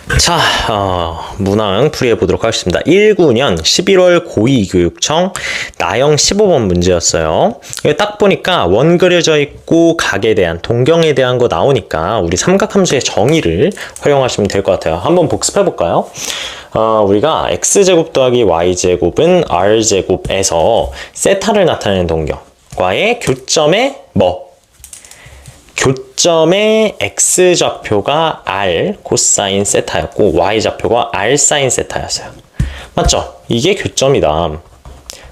자, 문항 풀이해 보도록 하겠습니다. 19년 11월 고2교육청 나형 15번 문제였어요. 딱 보니까 원 그려져 있고 각에 대한, 동경에 대한 거 나오니까 우리 삼각함수의 정의를 활용하시면 될 것 같아요. 한번 복습해 볼까요? 우리가 x제곱 더하기 y제곱은 r제곱에서 세타를 나타내는 동경과의 교점에 교점의 x좌표가 r 코사인 세타였고 y좌표가 r 사인 세타였어요. 맞죠? 이게 교점이다.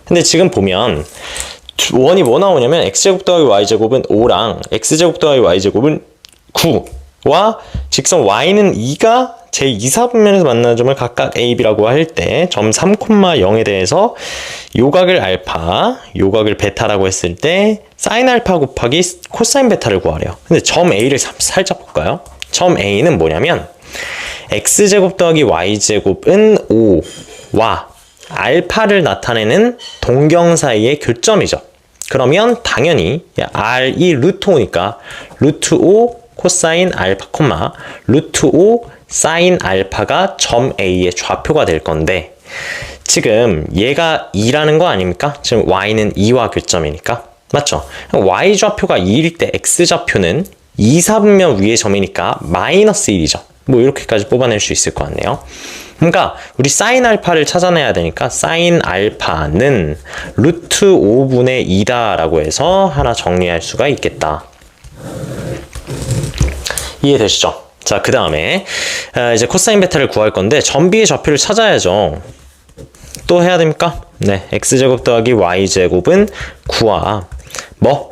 근데 지금 보면 원이 뭐 나오냐면 x제곱 더하기 y제곱은 5랑 x제곱 더하기 y제곱은 9와 직선 y는 2가 제2사분면에서 만나는 점을 각각 a, b라고 할 때 점 3,0에 대해서 요각을 알파, 요각을 베타라고 했을 때 사인 알파 곱하기 코사인 베타를 구하래요. 근데 점 a를 살짝 볼까요? 점 a는 뭐냐면 x제곱 더하기 y제곱은 5와 알파를 나타내는 동경 사이의 교점이죠. 그러면 당연히 r이 루트 5니까 루트 5 코사인 알파 콤마 루트 5 사인 알파가 점 A의 좌표가 될 건데 지금 얘가 2라는 거 아닙니까? 지금 y는 2와 교점이니까 맞죠? y 좌표가 2일 때 x 좌표는 2사분면 위의 점이니까 마이너스 1이죠. 뭐 이렇게까지 뽑아낼 수 있을 것 같네요. 그러니까 우리 사인 알파를 찾아내야 되니까 사인 알파는 루트 5분의 2다 라고 해서 하나 정리할 수가 있겠다. 이해되시죠? 자, 그 다음에 이제 코사인 베타를 구할 건데 점 B의 좌표를 찾아야죠. 또 해야 됩니까? 네, x제곱 더하기 y제곱은 9와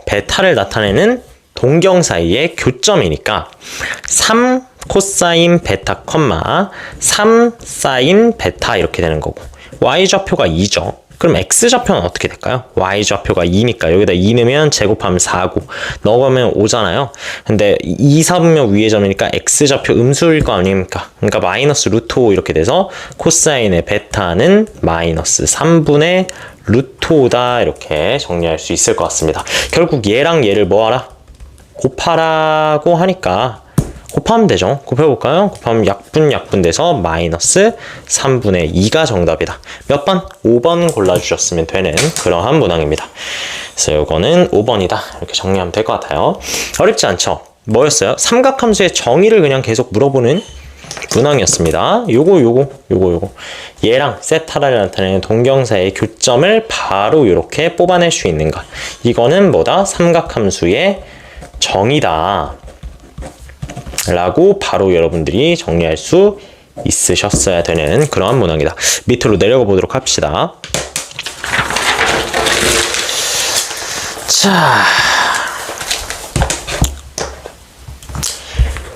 베타를 나타내는 동경 사이의 교점이니까 3 코사인 베타 콤마 3 사인 베타 이렇게 되는 거고 y좌표가 2죠. 그럼 x좌표는 어떻게 될까요? y좌표가 2니까 여기다 2 넣으면 제곱하면 4고 넣으면 5잖아요. 근데 2사분면 위의 점이니까 x좌표 음수일 거 아닙니까? 그러니까 마이너스 루트 5 이렇게 돼서 코사인의 베타는 마이너스 3분의 루트 5다 이렇게 정리할 수 있을 것 같습니다. 결국 얘랑 얘를 뭐하라? 곱하라고 하니까 곱하면 되죠. 곱해볼까요? 곱하면 약분 돼서 마이너스 3분의 2가 정답이다. 몇 번? 5번 골라주셨으면 되는 그러한 문항입니다. 그래서 이거는 5번이다. 이렇게 정리하면 될 것 같아요. 어렵지 않죠? 뭐였어요? 삼각함수의 정의를 그냥 계속 물어보는 문항이었습니다. 요거. 얘랑 세타를 나타내는 동경사의 교점을 바로 이렇게 뽑아낼 수 있는 것. 이거는 뭐다? 삼각함수의 정의다. 라고 바로 여러분들이 정리할 수 있으셨어야 되는 그러한 문항이다. 밑으로 내려가 보도록 합시다.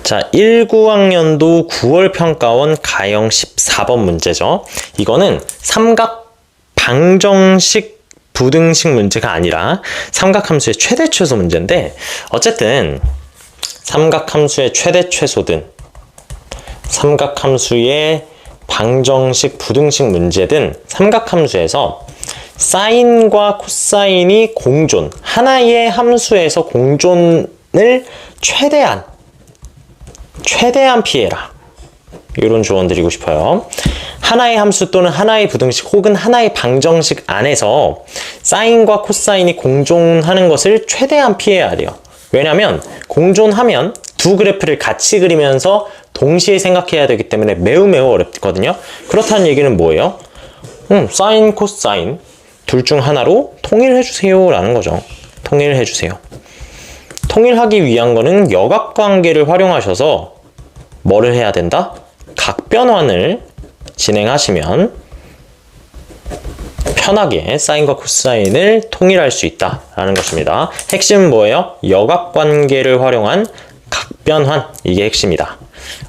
자, 19학년도 9월 평가원 가형 14번 문제죠. 이거는 삼각 방정식 부등식 문제가 아니라 삼각함수의 최대 최소 문제인데 어쨌든 삼각함수의 최대 최소든 삼각함수의 방정식 부등식 문제든 삼각함수에서 사인과 코사인이 공존, 하나의 함수에서 공존을 최대한 피해라. 이런 조언 드리고 싶어요. 하나의 함수 또는 하나의 부등식 혹은 하나의 방정식 안에서 사인과 코사인이 공존하는 것을 최대한 피해야 돼요. 왜냐면 공존하면 두 그래프를 같이 그리면서 동시에 생각해야 되기 때문에 매우 어렵거든요. 그렇다는 얘기는 뭐예요? 사인, 코사인 둘 중 하나로 통일해주세요 라는 거죠. 통일해주세요. 통일하기 위한 거는 여각관계를 활용하셔서 뭐를 해야 된다? 각변환을 진행하시면 편하게 사인과 코사인을 통일할 수 있다라는 것입니다. 핵심은 뭐예요? 여각관계를 활용한 각변환. 이게 핵심이다.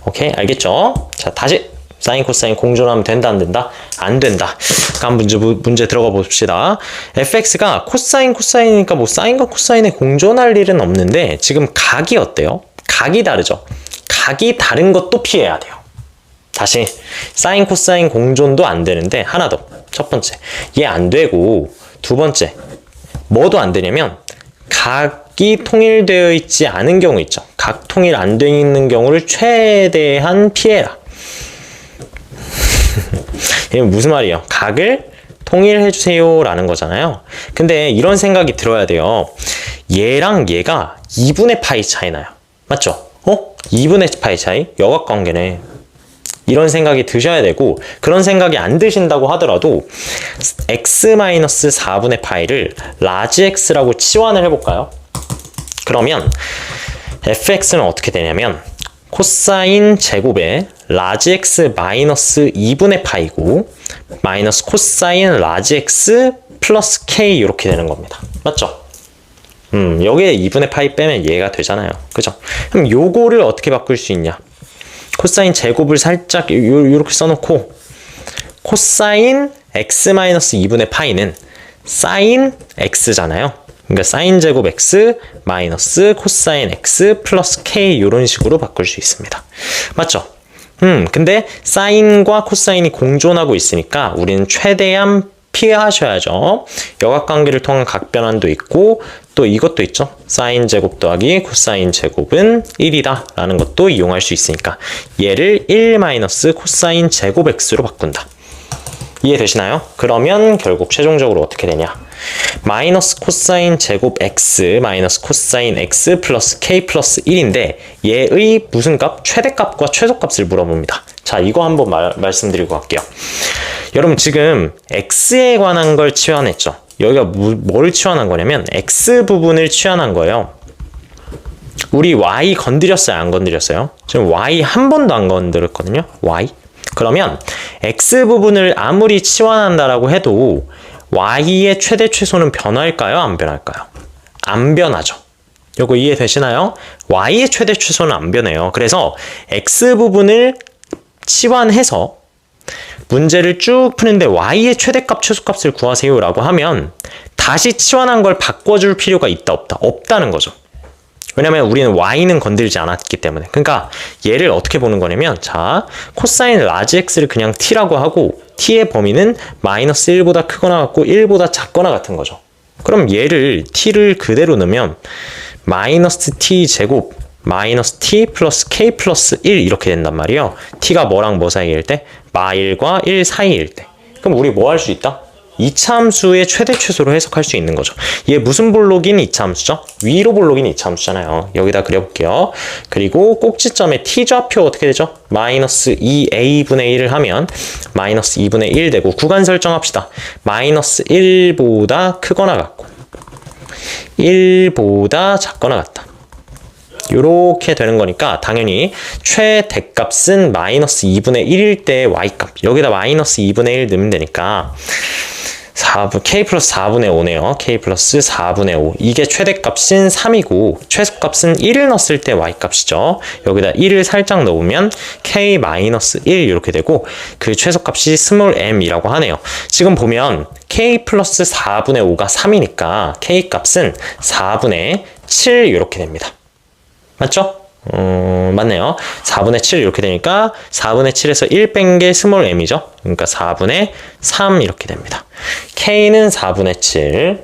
오케이? 알겠죠? 자, 다시 사인, 코사인 공존하면 된다, 안 된다? 안 된다. 다음 문제 들어가 봅시다. fx가 코사인이니까 뭐 사인과 코사인에 공존할 일은 없는데 지금 각이 어때요? 각이 다르죠? 각이 다른 것도 피해야 돼요. 다시 사인, 코사인 공존도 안 되는데 하나 더. 첫 번째, 얘 안 되고 두 번째, 뭐도 안 되냐면 각이 통일되어 있지 않은 경우 있죠. 각 통일 안 되어 있는 경우를 최대한 피해라. 이게 무슨 말이에요? 각을 통일해 주세요 라는 거잖아요. 근데 이런 생각이 들어야 돼요. 얘랑 얘가 2분의 파이 차이 나요. 맞죠? 2분의 파이 차이? 역학관계네. 이런 생각이 드셔야 되고, 그런 생각이 안 드신다고 하더라도 x-4분의 파이를 라지 x라고 치환을 해볼까요? 그러면 fx는 어떻게 되냐면 코사인 제곱에 라지 x 마이너스 2분의 파이고 마이너스 코사인 라지 x 플러스 k 이렇게 되는 겁니다. 맞죠? 여기에 2분의 파이 빼면 얘가 되잖아요. 그죠? 그럼 요거를 어떻게 바꿀 수 있냐? 코사인 제곱을 살짝 요렇게 써놓고 코사인 x 마이너스 2분의 파이는 사인 x잖아요. 그러니까 사인 제곱 x 마이너스 코사인 x 플러스 k 이런 식으로 바꿀 수 있습니다. 맞죠? 근데 사인과 코사인이 공존하고 있으니까 우리는 최대한 피하셔야죠. 역학관계를 통한 각변환도 있고 또 이것도 있죠. 사인 제곱 더하기 코사인 제곱은 1이다 라는 것도 이용할 수 있으니까 얘를 1 마이너스 코사인 제곱 x로 바꾼다. 이해되시나요? 그러면 결국 최종적으로 어떻게 되냐? 마이너스 코사인 제곱 x 마이너스 코사인 x 플러스 k 플러스 1인데 얘의 무슨 값? 최대값과 최소값을 물어봅니다. 자, 이거 한번 말씀드리고 갈게요. 여러분 지금 x에 관한 걸 치환했죠. 여기가 뭘 치환한 거냐면 x 부분을 치환한 거예요. 우리 y 건드렸어요? 안 건드렸어요? 지금 y 한 번도 안 건드렸거든요. y. 그러면 x 부분을 아무리 치환한다라고 해도 y의 최대 최소는 변할까요? 안 변할까요? 안 변하죠. 요거 이해되시나요? y의 최대 최소는 안 변해요. 그래서 x 부분을 치환해서 문제를 쭉 푸는데 y의 최대값, 최소값을 구하세요 라고 하면 다시 치환한 걸 바꿔줄 필요가 있다, 없다? 없다는 거죠. 왜냐면 우리는 y는 건들지 않았기 때문에. 그러니까 얘를 어떻게 보는 거냐면 자, 코사인 라지 x를 그냥 t라고 하고 t의 범위는 마이너스 1보다 크거나 같고 1보다 작거나 같은 거죠. 그럼 얘를 t를 그대로 넣으면 마이너스 t 제곱 마이너스 t 플러스 k 플러스 1 이렇게 된단 말이에요. t가 뭐랑 뭐 사이일 때? 마1과 1 사이일 때. 그럼 우리 뭐 할 수 있다? 2차 함수의 최대 최소로 해석할 수 있는 거죠. 얘 무슨 볼록인 2차 함수죠? 위로 볼록인 2차 함수잖아요. 여기다 그려볼게요. 그리고 꼭지점의 t좌표 어떻게 되죠? 마이너스 2a분의 1을 하면 마이너스 2분의 1 되고 구간 설정합시다. 마이너스 1보다 크거나 같고 1보다 작거나 같다. 요렇게 되는 거니까 당연히 최대값은 마이너스 2분의 1일 때 y값 여기다 마이너스 2분의 1 넣으면 되니까 k 플러스 4분의 5네요. k 플러스 4분의 5 이게 최대값은 3이고 최소값은 1을 넣었을 때 y값이죠. 여기다 1을 살짝 넣으면 k 마이너스 1 이렇게 되고 그 최소값이 스몰 m이라고 하네요. 지금 보면 k 플러스 4분의 5가 3이니까 k 값은 4분의 7 이렇게 됩니다. 맞죠? 맞네요. 4분의 7 이렇게 되니까 4분의 7에서 1 뺀 게 스몰 m이죠. 그러니까 4분의 3 이렇게 됩니다. k는 4분의 7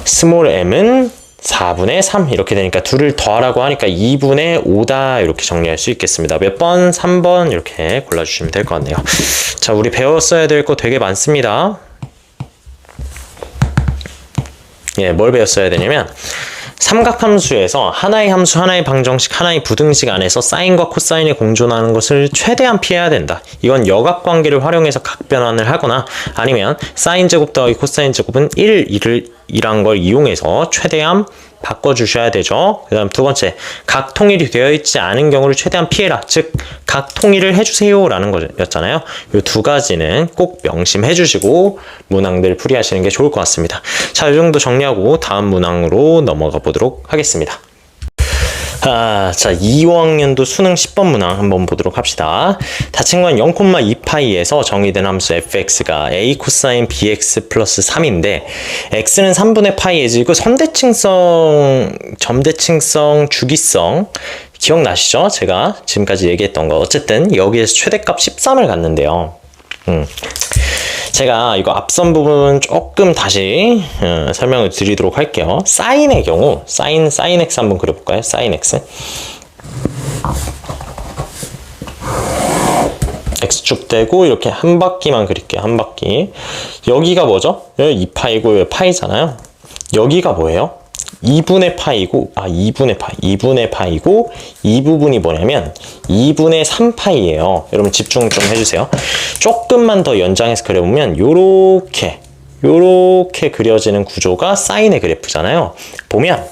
스몰 m은 4분의 3 이렇게 되니까 둘을 더하라고 하니까 2분의 5다 이렇게 정리할 수 있겠습니다. 몇 번? 3번 이렇게 골라주시면 될 것 같네요. 자, 우리 배웠어야 될 거 되게 많습니다. 예, 뭘 배웠어야 되냐면 삼각함수에서 하나의 함수, 하나의 방정식, 하나의 부등식 안에서 사인과 코사인이 공존하는 것을 최대한 피해야 된다. 이건 역학관계를 활용해서 각변환을 하거나 아니면 사인 제곱 더하기 코사인 제곱은 1이란 걸 이용해서 최대한 바꿔주셔야 되죠. 그 다음 두 번째, 각 통일이 되어 있지 않은 경우를 최대한 피해라. 즉, 각 통일을 해주세요 라는 거였잖아요. 이 두 가지는 꼭 명심해 주시고 문항들 풀이하시는 게 좋을 것 같습니다. 자, 이 정도 정리하고 다음 문항으로 넘어가 보도록 하겠습니다. 자, 2학년도 수능 10번 문항 한번 보도록 합시다. 다친구한 0,2파이에서 정의된 함수 fx가 a 코사인 bx 플러스 3인데 x는 3분의 파이 예지고 선대칭성, 점대칭성, 주기성 기억나시죠? 제가 지금까지 얘기했던 거. 어쨌든 여기에서 최대값 13을 갖는데요. 제가 이거 앞선 부분 조금 다시 설명을 드리도록 할게요. 사인의 경우 사인 x 한번 그려볼까요? 사인 x x축 떼고 이렇게 한 바퀴만 그릴게요. 한 바퀴. 여기가 뭐죠? 여기 2파이고 여기 파이잖아요. 여기가 뭐예요? 2분의 파이고 2분의 파이고 이 부분이 뭐냐면 2분의 3파이예요. 여러분 집중 좀 해주세요. 조금만 더 연장해서 그려보면 요렇게 그려지는 구조가 사인의 그래프잖아요. 보면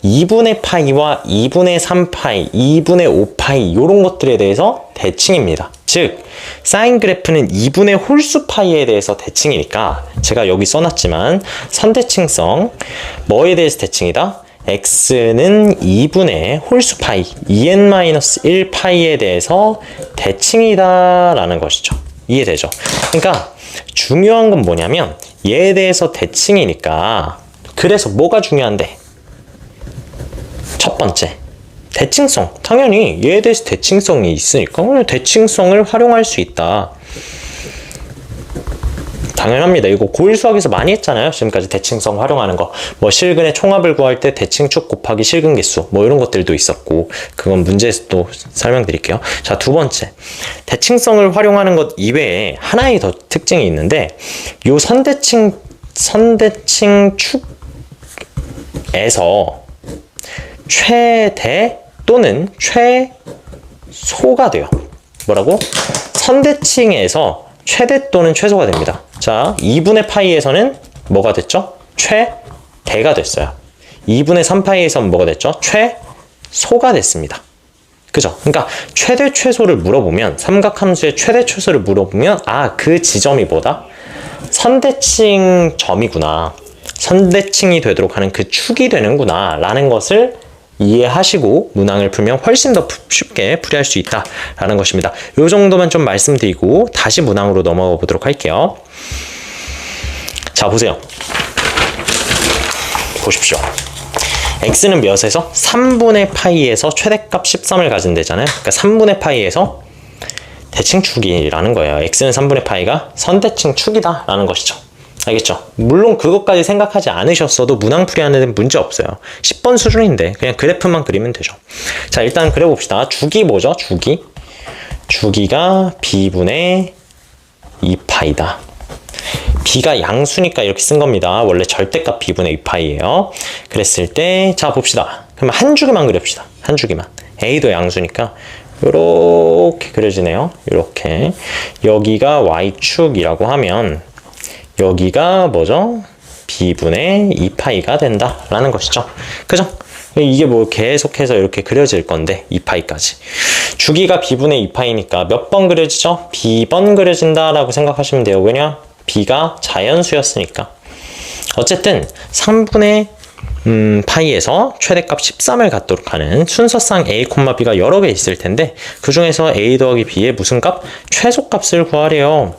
2분의 파이와 2분의 3파이, 2분의 5파이 이런 것들에 대해서 대칭입니다. 즉 사인 그래프는 2분의 홀수 파이에 대해서 대칭이니까 제가 여기 써놨지만 선대칭성 뭐에 대해서 대칭이다? x는 2분의 홀수 파이 2n-1 파이에 대해서 대칭이다 라는 것이죠. 이해되죠? 그러니까 중요한 건 뭐냐면 얘에 대해서 대칭이니까 그래서 뭐가 중요한데? 첫 번째, 대칭성. 당연히 얘에 대해서 대칭성이 있으니까 대칭성을 활용할 수 있다. 당연합니다. 이거 고1 수학에서 많이 했잖아요. 지금까지 대칭성 활용하는 거. 뭐 실근의 총합을 구할 때 대칭축 곱하기 실근 개수 뭐 이런 것들도 있었고 그건 문제에서 또 설명드릴게요. 자, 두 번째. 대칭성을 활용하는 것 이외에 하나의 더 특징이 있는데 요 선대칭 축에서 최대 또는 최소가 돼요. 뭐라고? 선대칭에서 최대 또는 최소가 됩니다. 자, 2분의 파이에서는 뭐가 됐죠? 최대가 됐어요. 2분의 3파이에서는 뭐가 됐죠? 최소가 됐습니다. 그죠? 그러니까 최대 최소를 물어보면 삼각함수의 최대 최소를 물어보면 그 지점이 뭐다? 선대칭 점이구나. 선대칭이 되도록 하는 그 축이 되는구나 라는 것을 이해하시고 문항을 풀면 훨씬 더 쉽게 풀이할 수 있다라는 것입니다. 이 정도만 좀 말씀드리고 다시 문항으로 넘어가 보도록 할게요. 자, 보세요. 보십시오. x는 몇에서? 3분의 파이에서 최대값 13을 가진대잖아요. 그러니까 3분의 파이에서 대칭축이라는 거예요. x는 3분의 파이가 선대칭축이다 라는 것이죠. 알겠죠? 물론 그것까지 생각하지 않으셨어도 문항 풀이하는 데는 문제 없어요. 10번 수준인데 그냥 그래프만 그리면 되죠. 자, 일단 그려봅시다. 주기 뭐죠? 주기가 b분의 2파이다. b가 양수니까 이렇게 쓴 겁니다. 원래 절대값 b분의 2파이예요. 그랬을 때 자, 봅시다. 그럼 한 주기만 그립시다. 한 주기만. a도 양수니까 요렇게 그려지네요. 요렇게. 여기가 y축이라고 하면 여기가 뭐죠? b분의 2파이가 된다라는 것이죠. 그죠? 이게 뭐 계속해서 이렇게 그려질 건데 2파이까지. 주기가 b분의 2파이니까 몇 번 그려지죠? b번 그려진다라고 생각하시면 돼요. 왜냐? b가 자연수였으니까. 어쨌든 3분의 파이에서 최대값 13을 갖도록 하는 순서상 a, b가 여러 개 있을 텐데 그 중에서 a 더하기 b의 무슨 값? 최소값을 구하래요.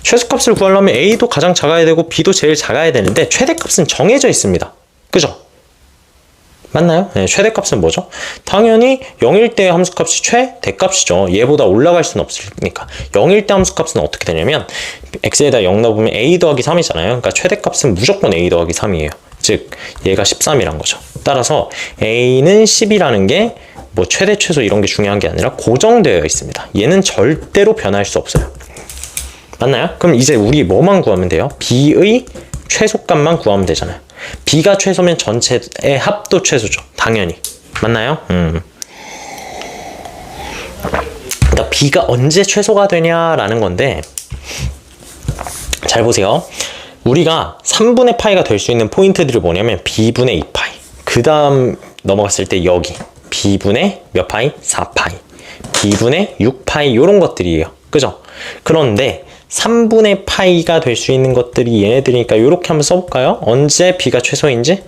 최소값을 구하려면 a도 가장 작아야 되고 b도 제일 작아야 되는데 최대값은 정해져 있습니다. 그죠? 맞나요? 네, 최대값은 뭐죠? 당연히 0일 때 함수값이 최대값이죠. 얘보다 올라갈 수는 없으니까. 0일 때 함수값은 어떻게 되냐면 x에다 0 넣어보면 a 더하기 3이잖아요. 그러니까 최대값은 무조건 a 더하기 3이에요. 즉 얘가 13이란 거죠. 따라서 a는 10이라는 게 뭐 최대 최소 이런 게 중요한 게 아니라 고정되어 있습니다. 얘는 절대로 변할 수 없어요. 맞나요? 그럼 이제 우리 뭐만 구하면 돼요? b의 최소값만 구하면 되잖아요. b가 최소면 전체의 합도 최소죠. 당연히. 맞나요? 그러니까 b가 언제 최소가 되냐라는 건데 잘 보세요. 우리가 3분의 파이가 될 수 있는 포인트들이 뭐냐면 b분의 2파이. 그 다음 넘어갔을 때 여기 b분의 몇 파이? 4파이. b분의 6파이 이런 것들이에요. 그죠? 그런데 3분의 파이가 될 수 있는 것들이 얘네들이니까 이렇게 한번 써볼까요? 언제 b가 최소인지?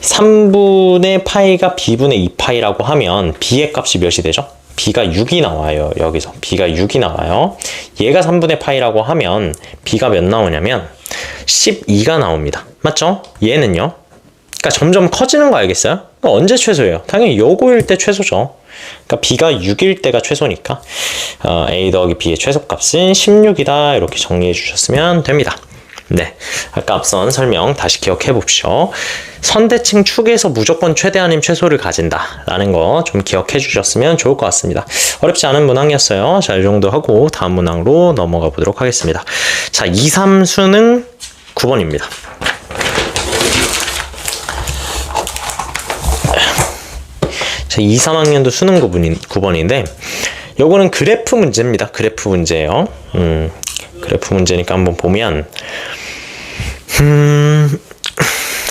3분의 파이가 b분의 2파이라고 하면 b의 값이 몇이 되죠? b가 6이 나와요. 여기서 b가 6이 나와요. 얘가 3분의 파이라고 하면 b가 몇 나오냐면 12가 나옵니다. 맞죠? 얘는요. 그러니까 점점 커지는 거 알겠어요? 그러니까 언제 최소예요? 당연히 요거일 때 최소죠. 그러니까 b가 6일 때가 최소니까 a 더하기 b의 최소값은 16이다 이렇게 정리해 주셨으면 됩니다. 네, 아까 앞선 설명 다시 기억해 봅시오. 선대칭 축에서 무조건 최대 아님 최소를 가진다 라는 거 좀 기억해 주셨으면 좋을 것 같습니다. 어렵지 않은 문항이었어요. 자, 이 정도 하고 다음 문항으로 넘어가 보도록 하겠습니다. 자, 2, 3 수능 9번입니다. 자, 2, 3학년도 수능 9번인데 요거는 그래프 문제입니다. 그래프 문제예요. 그래프 문제니까 한번 보면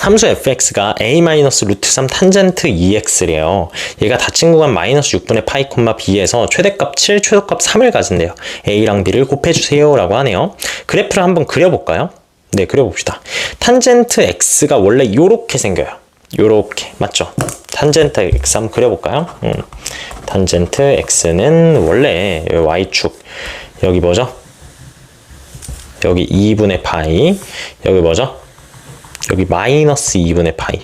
함수 fx가 a-루트3 탄젠트 2x래요. 얘가 닫힌 구간 마이너스 6분의 파이 b에서 최대값 7, 최소값 3을 가진대요. a랑 b를 곱해주세요 라고 하네요. 그래프를 한번 그려볼까요? 네, 그려봅시다. 탄젠트 x가 원래 요렇게 생겨요. 요렇게, 맞죠? 탄젠트 x 한번 그려볼까요? 탄젠트 x는 원래 y축, 여기 뭐죠? 여기 2분의 파이, 여기 뭐죠? 여기 마이너스 2분의 파이,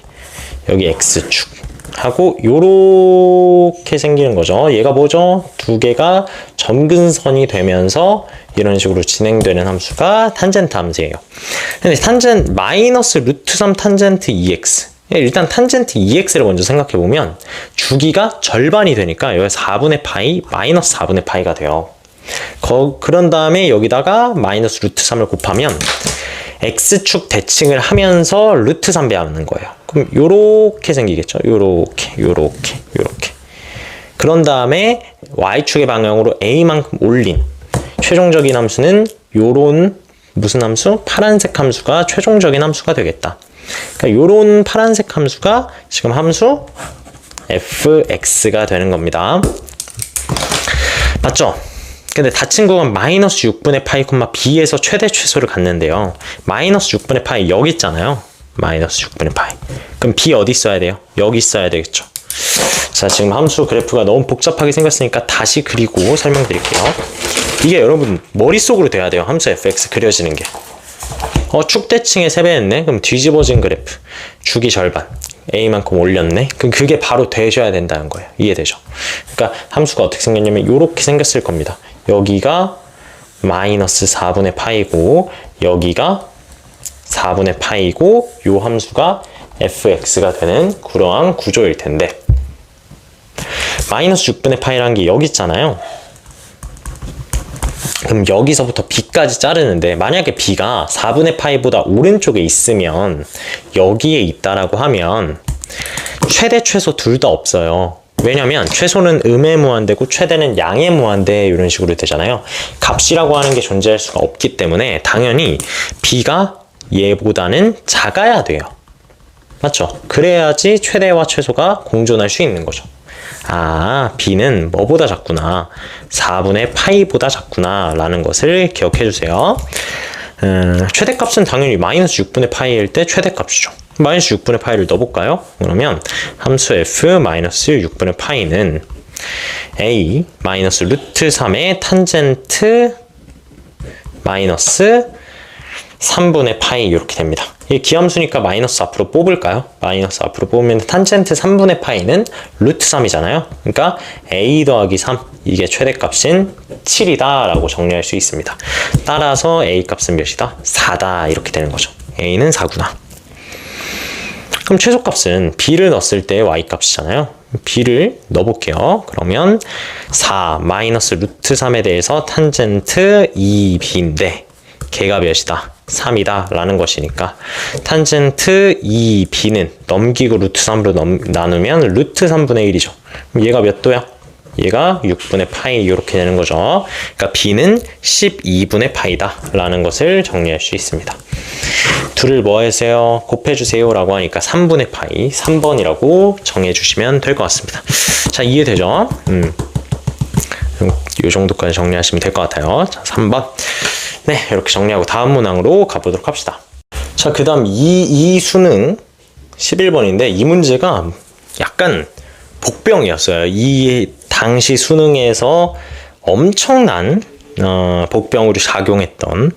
여기 x축 하고 요렇게 생기는 거죠. 얘가 뭐죠? 두 개가 점근선이 되면서 이런 식으로 진행되는 함수가 탄젠트 함수예요. 근데 마이너스 루트 3 탄젠트 2x, 일단 탄젠트 2x를 먼저 생각해 보면 주기가 절반이 되니까 여기 4분의 파이 마이너스 4분의 파이가 돼요. 그런 다음에 여기다가 마이너스 루트 3을 곱하면 x축 대칭을 하면서 루트 3배 하는 거예요. 그럼 요렇게 생기겠죠. 요렇게. 그런 다음에 y축의 방향으로 a만큼 올린 최종적인 함수는 요런 무슨 함수? 파란색 함수가 최종적인 함수가 되겠다. 그러니까 요런 파란색 함수가 지금 함수 fx가 되는 겁니다. 맞죠? 근데 닫힌 구간 마이너스 6분의 파이 b에서 최대 최소를 갖는데요. 마이너스 6분의 파이 여기 있잖아요. 마이너스 6분의 파이. 그럼 b 어디 있어야 돼요? 여기 있어야 되겠죠. 자, 지금 함수 그래프가 너무 복잡하게 생겼으니까 다시 그리고 설명드릴게요. 이게 여러분 머릿속으로 돼야 돼요. 함수 fx 그려지는 게. 축대칭의 3배 했네. 그럼 뒤집어진 그래프. 주기 절반. a만큼 올렸네. 그럼 그게 바로 되셔야 된다는 거예요. 이해되죠? 그러니까 함수가 어떻게 생겼냐면 이렇게 생겼을 겁니다. 여기가 마이너스 4분의 파이고 여기가 4분의 파이고 요 함수가 fx가 되는 그러한 구조일 텐데 마이너스 6분의 파이라는 게 여기 있잖아요. 그럼 여기서부터 b까지 자르는데 만약에 b가 4분의 파이보다 오른쪽에 있으면 여기에 있다라고 하면 최대 최소 둘 다 없어요. 왜냐면 최소는 음의 무한대고 최대는 양의 무한대 이런 식으로 되잖아요. 값이라고 하는 게 존재할 수가 없기 때문에 당연히 b가 얘보다는 작아야 돼요. 맞죠? 그래야지 최대와 최소가 공존할 수 있는 거죠. 아, b는 뭐보다 작구나. 4분의 파이보다 작구나 라는 것을 기억해 주세요. 최대값은 당연히 마이너스 6분의 파이일 때 최대값이죠. 마이너스 6분의 파이를 넣어볼까요? 그러면 함수 f 마이너스 6분의 파이는 a 마이너스 루트 3의 탄젠트 마이너스 3분의 파이 이렇게 됩니다. 이 기함수니까 마이너스 앞으로 뽑을까요? 마이너스 앞으로 뽑으면 탄젠트 3분의 파이는 루트 3이잖아요. 그러니까 a 더하기 3 이게 최대값인 7이다 라고 정리할 수 있습니다. 따라서 a 값은 몇이다? 4다 이렇게 되는 거죠. a는 4구나. 그럼 최소값은 b를 넣었을 때 y 값이잖아요. b를 넣어볼게요. 그러면 4 마이너스 루트 3에 대해서 탄젠트 2b인데 걔가 몇이다? 3이다 라는 것이니까 탄젠트 2b는 넘기고 루트 3으로 나누면 루트 3분의 1이죠. 그럼 얘가 몇 도야? 얘가 6분의 파이 이렇게 되는 거죠. 그러니까 b는 12분의 파이다 라는 것을 정리할 수 있습니다. 둘을 뭐 하세요? 곱해주세요 라고 하니까 3분의 파이 3번이라고 정해주시면 될 것 같습니다. 자, 이해되죠? 이 정도까지 정리하시면 될 것 같아요. 자, 3번. 네, 이렇게 정리하고 다음 문항으로 가보도록 합시다. 자, 그 다음 이 수능 11번인데 이 문제가 약간 복병이었어요. 이 당시 수능에서 엄청난 복병으로 작용했던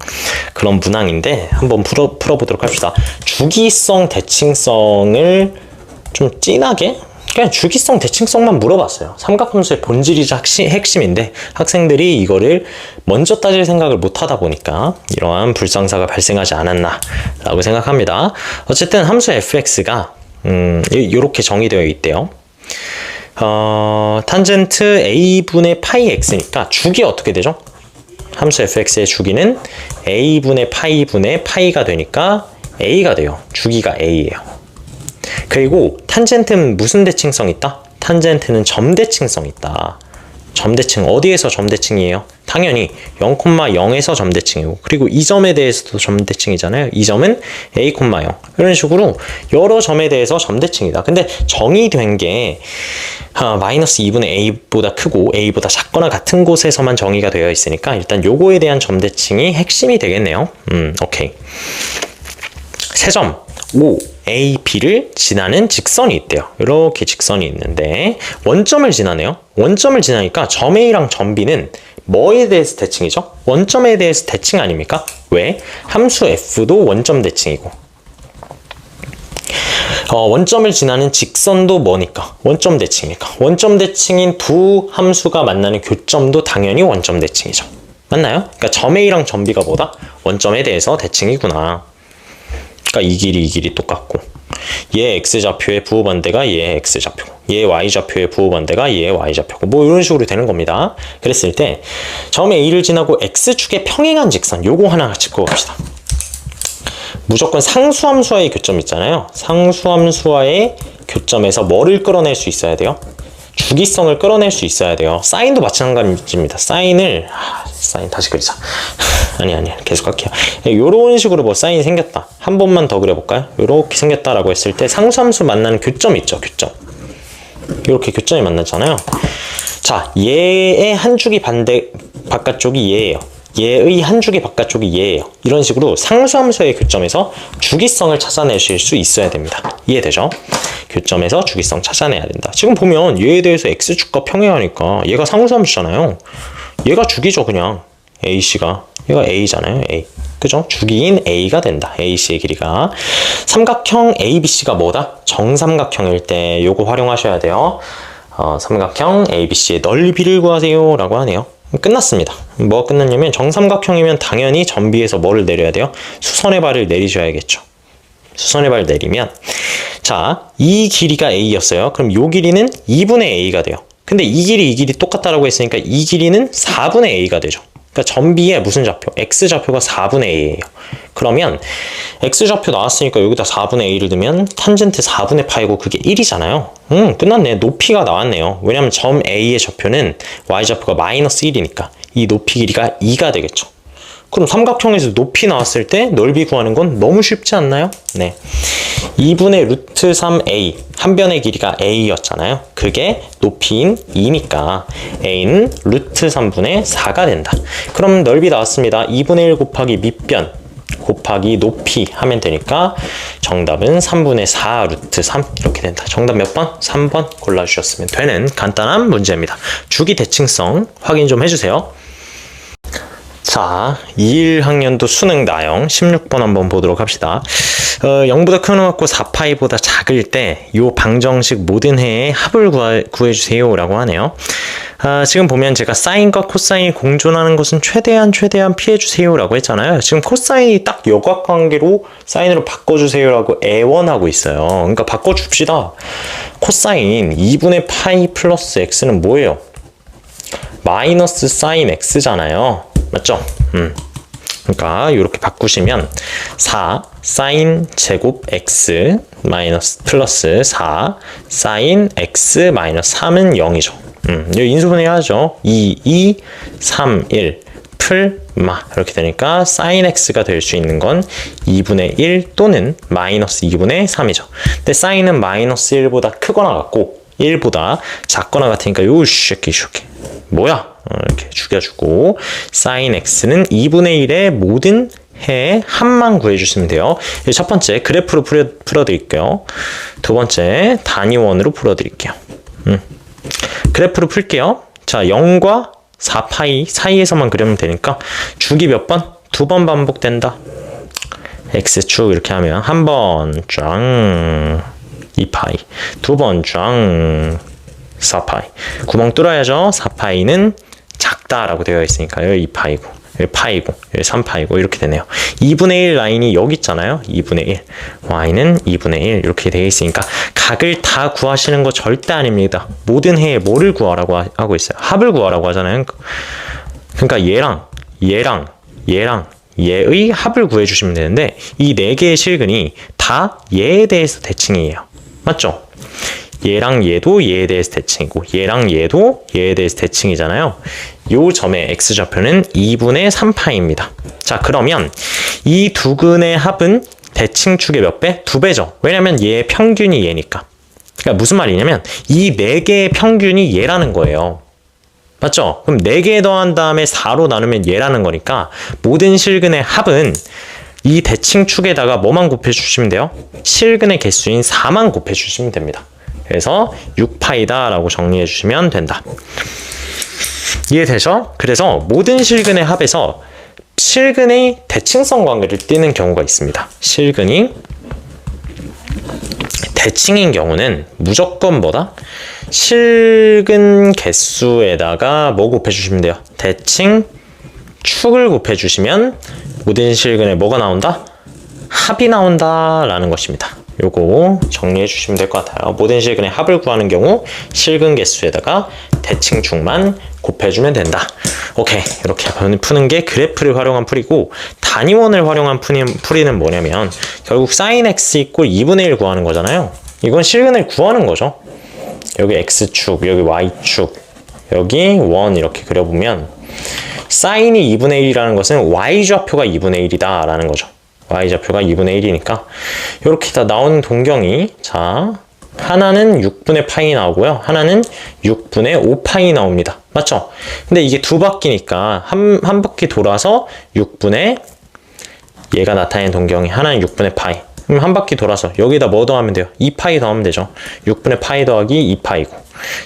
그런 문항인데 한번 풀어보도록 합시다. 주기성, 대칭성을 좀 진하게 그냥 주기성, 대칭성만 물어봤어요. 삼각함수의 본질이자 핵심인데 학생들이 이거를 먼저 따질 생각을 못 하다 보니까 이러한 불상사가 발생하지 않았나 라고 생각합니다. 어쨌든 함수 fx가 이렇게 정의되어 있대요. 탄젠트 a분의 파이 x니까 주기 어떻게 되죠? 함수 fx의 주기는 a분의 파이가 되니까 a가 돼요. 주기가 a예요. 그리고 탄젠트는 무슨 대칭성이 있다? 탄젠트는 점대칭성이 있다. 점대칭 어디에서 점대칭이에요? 당연히 0,0에서 점대칭이고, 그리고 이 점에 대해서도 점대칭이잖아요. 이 점은 a, 0 이런 식으로 여러 점에 대해서 점대칭이다. 근데 정의된 게 마이너스 2분의 a보다 크고 a보다 작거나 같은 곳에서만 정의가 되어 있으니까 일단 요거에 대한 점대칭이 핵심이 되겠네요. 오케이. 세 점 O, A, B를 지나는 직선이 있대요. 이렇게 직선이 있는데 원점을 지나네요. 원점을 지나니까 점 A랑 점 B는 뭐에 대해서 대칭이죠? 원점에 대해서 대칭 아닙니까? 왜? 함수 F도 원점 대칭이고, 원점을 지나는 직선도 뭐니까? 원점 대칭이니까. 원점 대칭인 두 함수가 만나는 교점도 당연히 원점 대칭이죠. 맞나요? 그러니까 점 A랑 점 B가 뭐다? 원점에 대해서 대칭이구나. 그러니까 이 길이 똑같고, 얘 x좌표의 부호반대가 얘 x좌표고, 얘 y좌표의 부호반대가 얘 y좌표고, 뭐 이런 식으로 되는 겁니다. 그랬을 때 점 A를 지나고 x축에 평행한 직선, 요거 하나 짚고 갑시다. 무조건 상수함수와의 교점 있잖아요. 상수함수와의 교점에서 뭐를 끌어낼 수 있어야 돼요? 주기성을 끌어낼 수 있어야 돼요. 사인도 마찬가지입니다. 사인 다시 그리자. 아니 계속 할게요. 요런 식으로 뭐 사인이 생겼다. 한 번만 더 그려볼까요? 요렇게 생겼다라고 했을 때 상수함수 만나는 교점 있죠. 교점. 이렇게 교점이 만나잖아요. 자, 얘의 한 줄기 바깥쪽이 얘예요. 얘의 한 줄기 바깥쪽이 얘예요. 이런 식으로 상수함수의 교점에서 주기성을 찾아내실 수 있어야 됩니다. 이해되죠? 교점에서 주기성 찾아내야 된다. 지금 보면 얘에 대해서 x축과 평행하니까 얘가 상수함수잖아요. 얘가 주기죠, 그냥. AC가. 얘가 A잖아요, A. 그죠? 주기인 A가 된다. AC의 길이가. 삼각형 ABC가 뭐다? 정삼각형일 때 요거 활용하셔야 돼요. 삼각형 ABC의 넓이를 구하세요 라고 하네요. 끝났습니다. 뭐가 끝났냐면 정삼각형이면 당연히 점비에서 뭐를 내려야 돼요? 수선의 발을 내리셔야겠죠. 수선의 발을 내리면, 자, 이 길이가 A였어요. 그럼 요 길이는 2분의 A가 돼요. 근데 이 길이 똑같다라고 했으니까 이 길이는 4분의 A가 되죠. 그러니까 점비의 무슨 좌표? X좌표가 4분의 A예요. 그러면 X좌표 나왔으니까 여기다 4분의 A를 넣으면 탄젠트 4분의 파이고 그게 1이잖아요. 끝났네. 높이가 나왔네요. 왜냐면 점 A의 좌표는 Y좌표가 마이너스 1이니까 이 높이 길이가 2가 되겠죠. 그럼 삼각형에서 높이 나왔을 때 넓이 구하는 건 너무 쉽지 않나요? 네. 2분의 루트 3a, 한 변의 길이가 a였잖아요. 그게 높이인 2니까 a는 루트 3분의 4가 된다. 그럼 넓이 나왔습니다. 2분의 1 곱하기 밑변 곱하기 높이 하면 되니까 정답은 3분의 4 루트 3 이렇게 된다. 정답 몇 번? 3번 골라주셨으면 되는 간단한 문제입니다. 주기 대칭성 확인 좀 해주세요. 자, 21학년도 수능 나형 16번 한번 보도록 합시다. 0보다 큰 거 같고 4파이보다 작을 때 이 방정식 모든 해의 합을 구해주세요 라고 하네요. 지금 보면 제가 사인과 코사인이 공존하는 것은 최대한 피해주세요 라고 했잖아요. 지금 코사인이 딱 역학관계로 사인으로 바꿔주세요 라고 애원하고 있어요. 그러니까 바꿔줍시다. 코사인 2분의 파이 플러스 x는 뭐예요? 마이너스 사인 x잖아요. 맞죠? 그러니까 이렇게 바꾸시면 4 사인 제곱 x 마이너스 플러스 4 사인 x 마이너스 3은 0이죠. 여기 인수분해하죠. 2, 3, 1 풀마 이렇게 되니까 사인 x가 될 수 있는 건 2분의 1 또는 마이너스 2분의 3이죠. 근데 사인은 마이너스 1보다 크거나 같고 1보다 작거나 같으니까 요 새끼 뭐야? 이렇게 죽여주고 사인 x는 2분의 1의 모든 해의 합만 구해주시면 돼요. 첫 번째 그래프로 풀어드릴게요. 두 번째 단위원으로 풀어드릴게요. 그래프로 풀게요. 자, 0과 4파이 사이에서만 그리면 되니까 주기 몇 번? 2번 반복된다. x축 이렇게 하면 한 번 짱 2파이. 두 번 쫙 4파이. 구멍 뚫어야죠. 4파이는 작다라고 되어 있으니까요. 2파이고, 여기 파이고, 여기 3파이고 이렇게 되네요. 2분의 1 라인이 여기 있잖아요. 2분의 1. y는 2분의 1 이렇게 되어 있으니까 각을 다 구하시는 거 절대 아닙니다. 모든 해에 뭐를 구하라고 하고 있어요? 합을 구하라고 하잖아요. 그러니까 얘랑 얘의 합을 구해주시면 되는데 이 네 개의 실근이 다 얘에 대해서 대칭이에요. 맞죠? 얘랑 얘도 얘에 대해서 대칭이고 얘랑 얘도 얘에 대해서 대칭이잖아요. 요 점의 x좌표는 2분의 3파입니다. 자, 그러면 이 두 근의 합은 대칭축의 몇 배? 2배죠. 왜냐면 얘의 평균이 얘니까. 그러니까 무슨 말이냐면 이 네 개의 평균이 얘라는 거예요. 맞죠? 그럼 4개 더한 다음에 4로 나누면 얘라는 거니까 모든 실근의 합은 이 대칭축에다가 뭐만 곱해주시면 돼요? 실근의 개수인 4만 곱해주시면 됩니다. 그래서 6파이다 라고 정리해 주시면 된다. 이해되죠? 그래서 모든 실근의 합에서 실근의 대칭성 관계를 띠는 경우가 있습니다. 실근이 대칭인 경우는 무조건 뭐다? 실근 개수에다가 뭐 곱해주시면 돼요? 대칭 축을 곱해주시면 모든 실근에 뭐가 나온다? 합이 나온다라는 것입니다. 요거 정리해 주시면 될 것 같아요. 모든 실근의 합을 구하는 경우 실근 개수에다가 대칭축만 곱해주면 된다. 오케이, 이렇게 푸는 게 그래프를 활용한 풀이고 단위원을 활용한 풀이는 뭐냐면 결국 sin x 이꼴 2분의 1 구하는 거잖아요. 이건 실근을 구하는 거죠. 여기 x축, 여기 y축, 여기 1 이렇게 그려보면 sin이 2분의 1이라는 것은 y좌표가 2분의 1이다 라는 거죠. y좌표가 2분의 1이니까 이렇게 다 나오는 동경이 자 하나는 6분의 파이 나오고요. 하나는 6분의 5파이 나옵니다. 맞죠? 근데 이게 두 바퀴니까 한 바퀴 돌아서 6분의 얘가 나타내는 동경이 하나는 6분의 파이. 그럼 한 바퀴 돌아서 여기다 뭐 더하면 돼요? 2파이 더하면 되죠. 6분의 파이 더하기 2파이고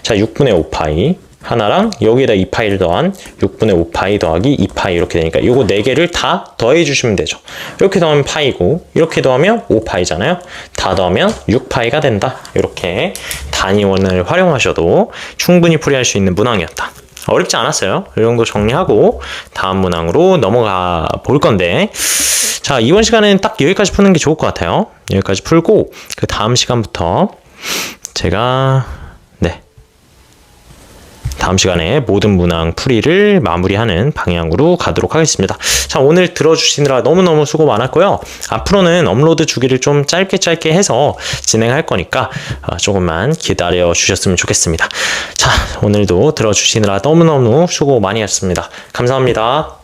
자 6분의 5파이 하나랑 여기에다 2파이를 더한 6분의 5파이 더하기 2파이 이렇게 되니까 요거 4개를 다 더해 주시면 되죠. 이렇게 더하면 파이고 이렇게 더하면 5파이잖아요. 다 더하면 6파이가 된다. 이렇게 단위원을 활용하셔도 충분히 풀이할 수 있는 문항이었다. 어렵지 않았어요. 이 정도 정리하고 다음 문항으로 넘어가 볼 건데 자 이번 시간에는 딱 여기까지 푸는 게 좋을 것 같아요. 여기까지 풀고 그 다음 시간부터 제가 다음 시간에 모든 문항 풀이를 마무리하는 방향으로 가도록 하겠습니다. 자, 오늘 들어주시느라 너무너무 수고 많았고요. 앞으로는 업로드 주기를 좀 짧게 해서 진행할 거니까 조금만 기다려 주셨으면 좋겠습니다. 자, 오늘도 들어주시느라 너무너무 수고 많이 했습니다. 감사합니다.